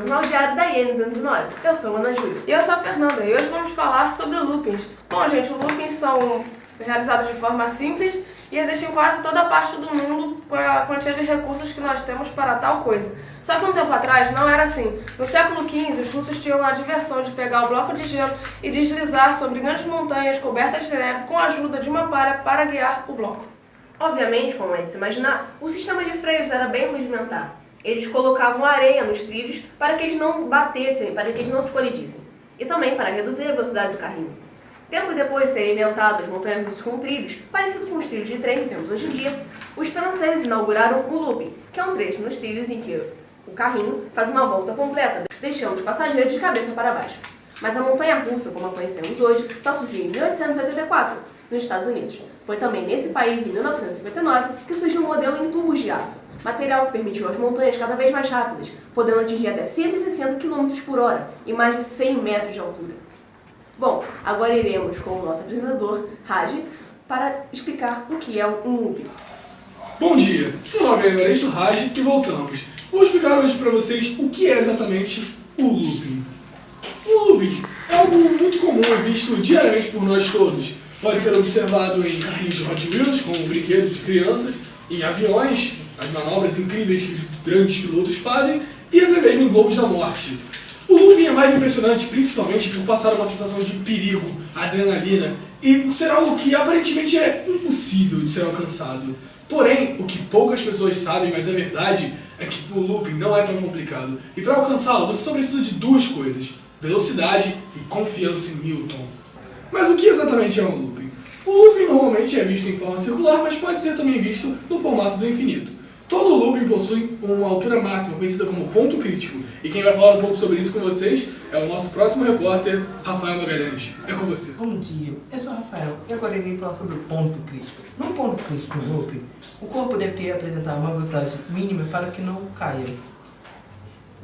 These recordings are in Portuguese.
Jornal Diário da IN 209. Eu sou a Ana Júlia. E eu sou a Fernanda, e hoje vamos falar sobre loopings. Bom, gente, os loopings são realizados de forma simples e existem em quase toda a parte do mundo com a quantia de recursos que nós temos para tal coisa. Só que um tempo atrás não era assim. No século XV, os russos tinham a diversão de pegar o bloco de gelo e deslizar sobre grandes montanhas cobertas de neve com a ajuda de uma palha para guiar o bloco. Obviamente, como é de se imaginar, o sistema de freios era bem rudimentar. Eles colocavam areia nos trilhos para que eles não batessem, para que eles não se colidissem. E também para reduzir a velocidade do carrinho. Tempo depois de serem inventadas montanhas-russas com trilhos, parecido com os trilhos de trem que temos hoje em dia, os franceses inauguraram o looping, que é um trecho nos trilhos em que o carrinho faz uma volta completa, deixando os passageiros de cabeça para baixo. Mas a montanha-russa, como a conhecemos hoje, só surgiu em 1884, nos Estados Unidos. Foi também nesse país, em 1959, que surgiu um modelo em tubos de aço, material que permitiu as montanhas cada vez mais rápidas, podendo atingir até 160 km por hora e mais de 100 metros de altura. Bom, agora iremos com o nosso apresentador, Raj, para explicar o que é um looping. Bom dia, meu nome é Evaristo Raj e voltamos. Vou explicar hoje para vocês o que é exatamente o looping. O looping é algo muito comum e visto diariamente por nós todos. Pode ser observado em carrinhos de Hot Wheels, como brinquedos de crianças, em aviões, as manobras incríveis que os grandes pilotos fazem, e até mesmo em Globos da Morte. O looping é mais impressionante principalmente por passar uma sensação de perigo, adrenalina, e por ser algo que aparentemente é impossível de ser alcançado. Porém, o que poucas pessoas sabem, mas é verdade, é que o looping não é tão complicado. E para alcançá-lo, você só precisa de duas coisas: velocidade e confiança em Newton. Mas o que exatamente é um looping? O looping normalmente é visto em forma circular, mas pode ser também visto no formato do infinito. Todo looping possui uma altura máxima, conhecida como ponto crítico. E quem vai falar um pouco sobre isso com vocês é o nosso próximo repórter, Rafael Magalhães. É com você. Bom dia, eu sou o Rafael e agora irei falar sobre o ponto crítico. No ponto crítico no looping, o corpo deve ter apresentar uma velocidade mínima para que não caia.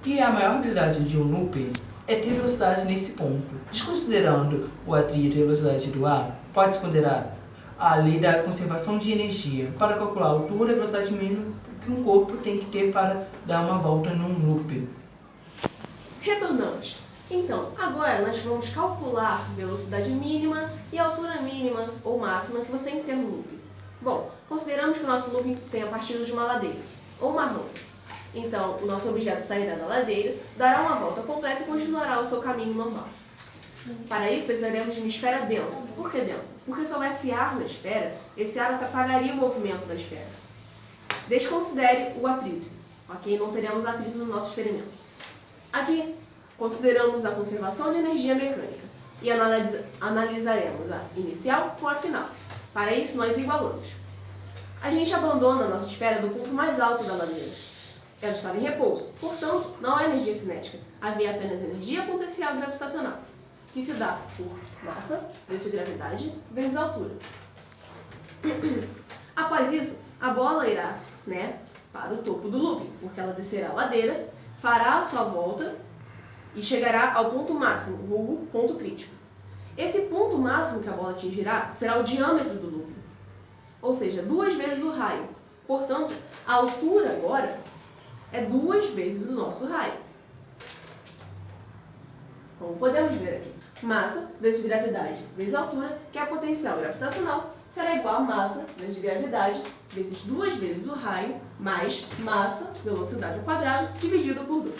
E a maior habilidade de um looping é ter velocidade nesse ponto. Desconsiderando o atrito e a velocidade do ar, pode-se considerar a lei da conservação de energia para calcular a altura e a velocidade mínima que um corpo tem que ter para dar uma volta num looping. Retornamos. Então, agora nós vamos calcular a velocidade mínima e a altura mínima ou máxima que você tem no looping. Bom, consideramos que o nosso looping tem a partida de uma ladeira, ou uma rampa. Então, o nosso objeto sairá da ladeira, dará uma volta completa e continuará o seu caminho normal. Para isso, precisaremos de uma esfera densa. Por que densa? Porque se houvesse ar na esfera, esse ar atrapalharia o movimento da esfera. Desconsidere o atrito, ok? Não teremos atrito no nosso experimento. Aqui, consideramos a conservação de energia mecânica e analisaremos a inicial com a final. Para isso, nós igualamos. A gente abandona a nossa esfera do ponto mais alto da ladeira. Ela estava em repouso, portanto, não há energia cinética. Havia apenas energia potencial gravitacional, que se dá por massa vezes gravidade vezes altura. Após isso, a bola irá, para o topo do looping, porque ela descerá a ladeira, fará a sua volta e chegará ao ponto máximo, vulgo ponto crítico. Esse ponto máximo que a bola atingirá será o diâmetro do looping, ou seja, 2 vezes o raio. Portanto, a altura agora é 2 vezes o nosso raio. Como podemos ver aqui, massa vezes gravidade vezes altura, que é a potencial gravitacional, será igual a massa vezes gravidade vezes 2 vezes o raio, mais massa, velocidade ao quadrado, dividido por 2.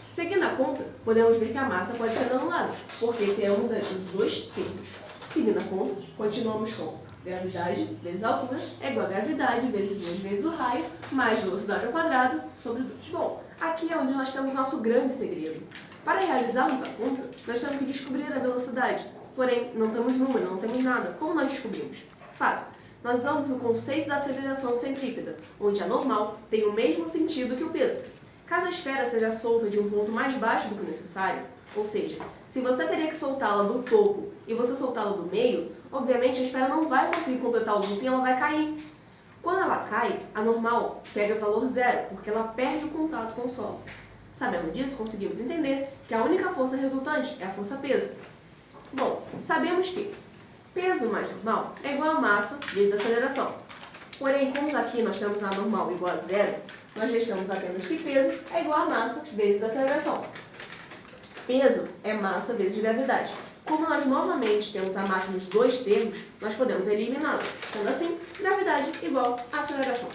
Seguindo a conta, podemos ver que a massa pode ser anulada, porque temos os dois termos. Seguindo a conta, continuamos com gravidade vezes altura é igual a gravidade vezes 2 vezes o raio, mais velocidade ao quadrado, sobre 2. Bom, aqui é onde nós temos nosso grande segredo. Para realizarmos a conta, nós temos que descobrir a velocidade. Porém, não temos número, não temos nada. Como nós descobrimos? Fácil. Nós usamos o conceito da aceleração centrípeta, onde a normal tem o mesmo sentido que o peso. Caso a esfera seja solta de um ponto mais baixo do que o necessário, ou seja, se você teria que soltá-la do topo e você soltá-la do meio, obviamente a esfera não vai conseguir completar o looping e ela vai cair. Quando ela cai, a normal pega valor zero, porque ela perde o contato com o solo. Sabendo disso, conseguimos entender que a única força resultante é a força-peso. Bom, sabemos que peso mais normal é igual a massa vezes aceleração. Porém, como aqui nós temos A normal igual a zero, nós deixamos apenas que peso é igual a massa vezes aceleração. Peso é massa vezes gravidade. Como nós novamente temos a massa nos dois termos, nós podemos eliminá-la. Sendo assim, gravidade igual a aceleração.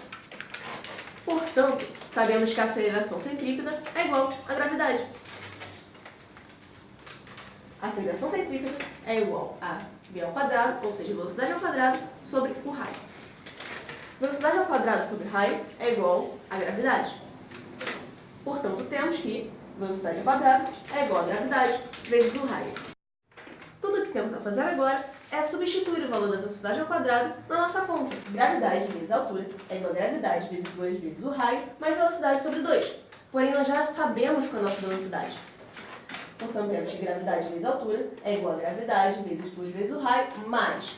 Portanto, sabemos que a aceleração centrípeta é igual à gravidade. A aceleração centrípeta é igual a v ao quadrado, ou seja, velocidade ao quadrado, sobre o raio. Velocidade ao quadrado sobre raio é igual à gravidade. Portanto, temos que velocidade ao quadrado é igual a gravidade vezes o raio. Tudo o que temos a fazer agora é substituir o valor da velocidade ao quadrado na nossa conta. Gravidade vezes altura é igual a gravidade vezes 2 vezes o raio, mais velocidade sobre 2. Porém, nós já sabemos qual é a nossa velocidade. Portanto, temos que gravidade vezes altura é igual a gravidade vezes 2 vezes o raio, mais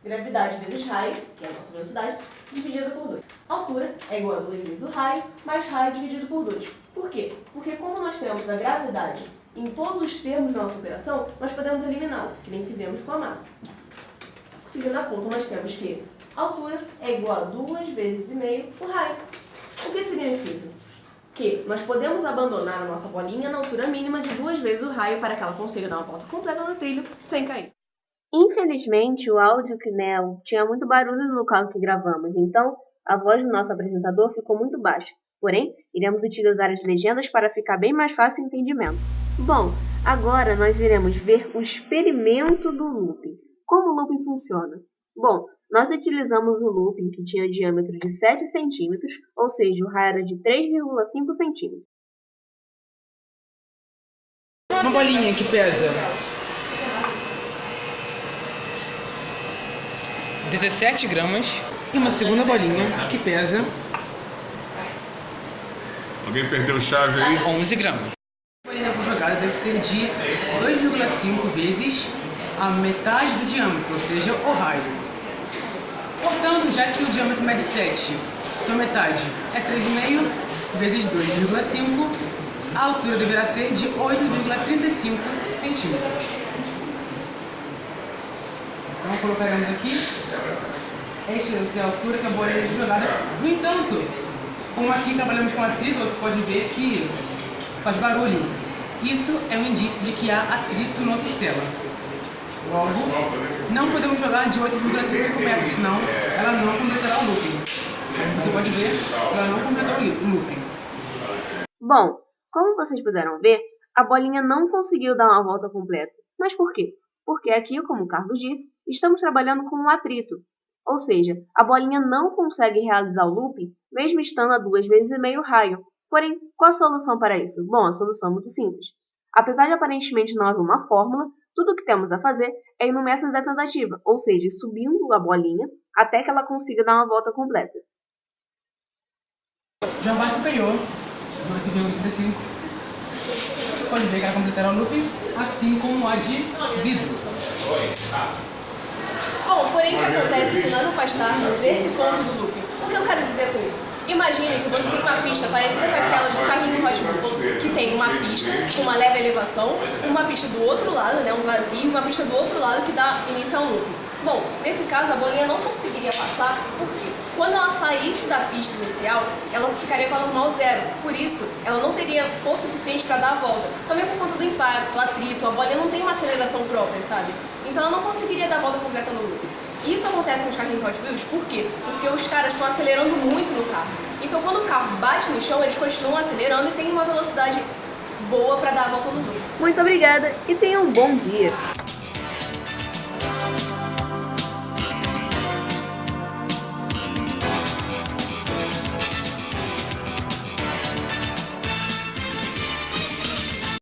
gravidade vezes raio, que é a nossa velocidade, dividida por 2. Altura é igual a 2 vezes o raio, mais raio dividido por 2. Por quê? Porque como nós temos a gravidade em todos os termos da nossa operação, nós podemos eliminá-la, que nem fizemos com a massa. Seguindo a conta, nós temos que altura é igual a 2 vezes e meio o raio. O que significa? Que nós podemos abandonar a nossa bolinha na altura mínima de 2 vezes o raio para que ela consiga dar uma volta completa no trilho sem cair. Infelizmente, o áudio tinha muito barulho no local que gravamos, então a voz do nosso apresentador ficou muito baixa. Porém, iremos utilizar as legendas para ficar bem mais fácil o entendimento. Bom, agora nós iremos ver o experimento do looping. Como o looping funciona? Bom, nós utilizamos o looping que tinha diâmetro de 7 centímetros, ou seja, o raio era de 3,5 centímetros. Uma bolinha que pesa 17 gramas e uma segunda bolinha que pesa Alguém perdeu chave aí? 11 gramas. A bolinha for jogada deve ser de 2,5 vezes a metade do diâmetro, ou seja, o raio. Portanto, já que o diâmetro mede 7, sua metade é 3,5 vezes 2,5, a altura deverá ser de 8,35 centímetros. Então colocaremos aqui, esta deve ser a altura que a bolinha deve ser jogada. No entanto, como aqui trabalhamos com atrito, você pode ver que faz barulho. Isso é um indício de que há atrito no sistema. Logo, não podemos jogar de 8,35 metros, senão ela não completará o looping. Você pode ver que ela não completou o looping. Bom, como vocês puderam ver, a bolinha não conseguiu dar uma volta completa. Mas por quê? Porque aqui, como o Carlos disse, estamos trabalhando com um atrito. Ou seja, a bolinha não consegue realizar o looping, mesmo estando a 2 vezes e meio raio. Porém, qual a solução para isso? Bom, a solução é muito simples. Apesar de aparentemente não haver uma fórmula, tudo o que temos a fazer é ir no método da tentativa, ou seja, subindo a bolinha até que ela consiga dar uma volta completa. Já a parte superior, 8,35, você pode ver que ela completará o looping, assim como a de vidro. Bom, porém o que acontece se nós afastarmos esse ponto do looping? O que eu quero dizer com isso? Imagine que você tem uma pista parecida com aquela do carrinho Hot Wheels, que tem uma pista com uma leve elevação, uma pista do outro lado, né, um vazio, e uma pista do outro lado que dá início ao looping. Bom, nesse caso a bolinha não conseguiria passar, porque quando ela saísse da pista inicial, ela ficaria com a normal zero. Por isso, ela não teria força suficiente para dar a volta. Também por conta do impacto, o atrito, a bolinha não tem uma aceleração própria, sabe? Então ela não conseguiria dar a volta completa no looping. Isso acontece com os carrinhos Hot Wheels, por quê? Porque os caras estão acelerando muito no carro. Então quando o carro bate no chão, eles continuam acelerando e tem uma velocidade boa para dar a volta no looping. Muito obrigada e tenham um bom dia!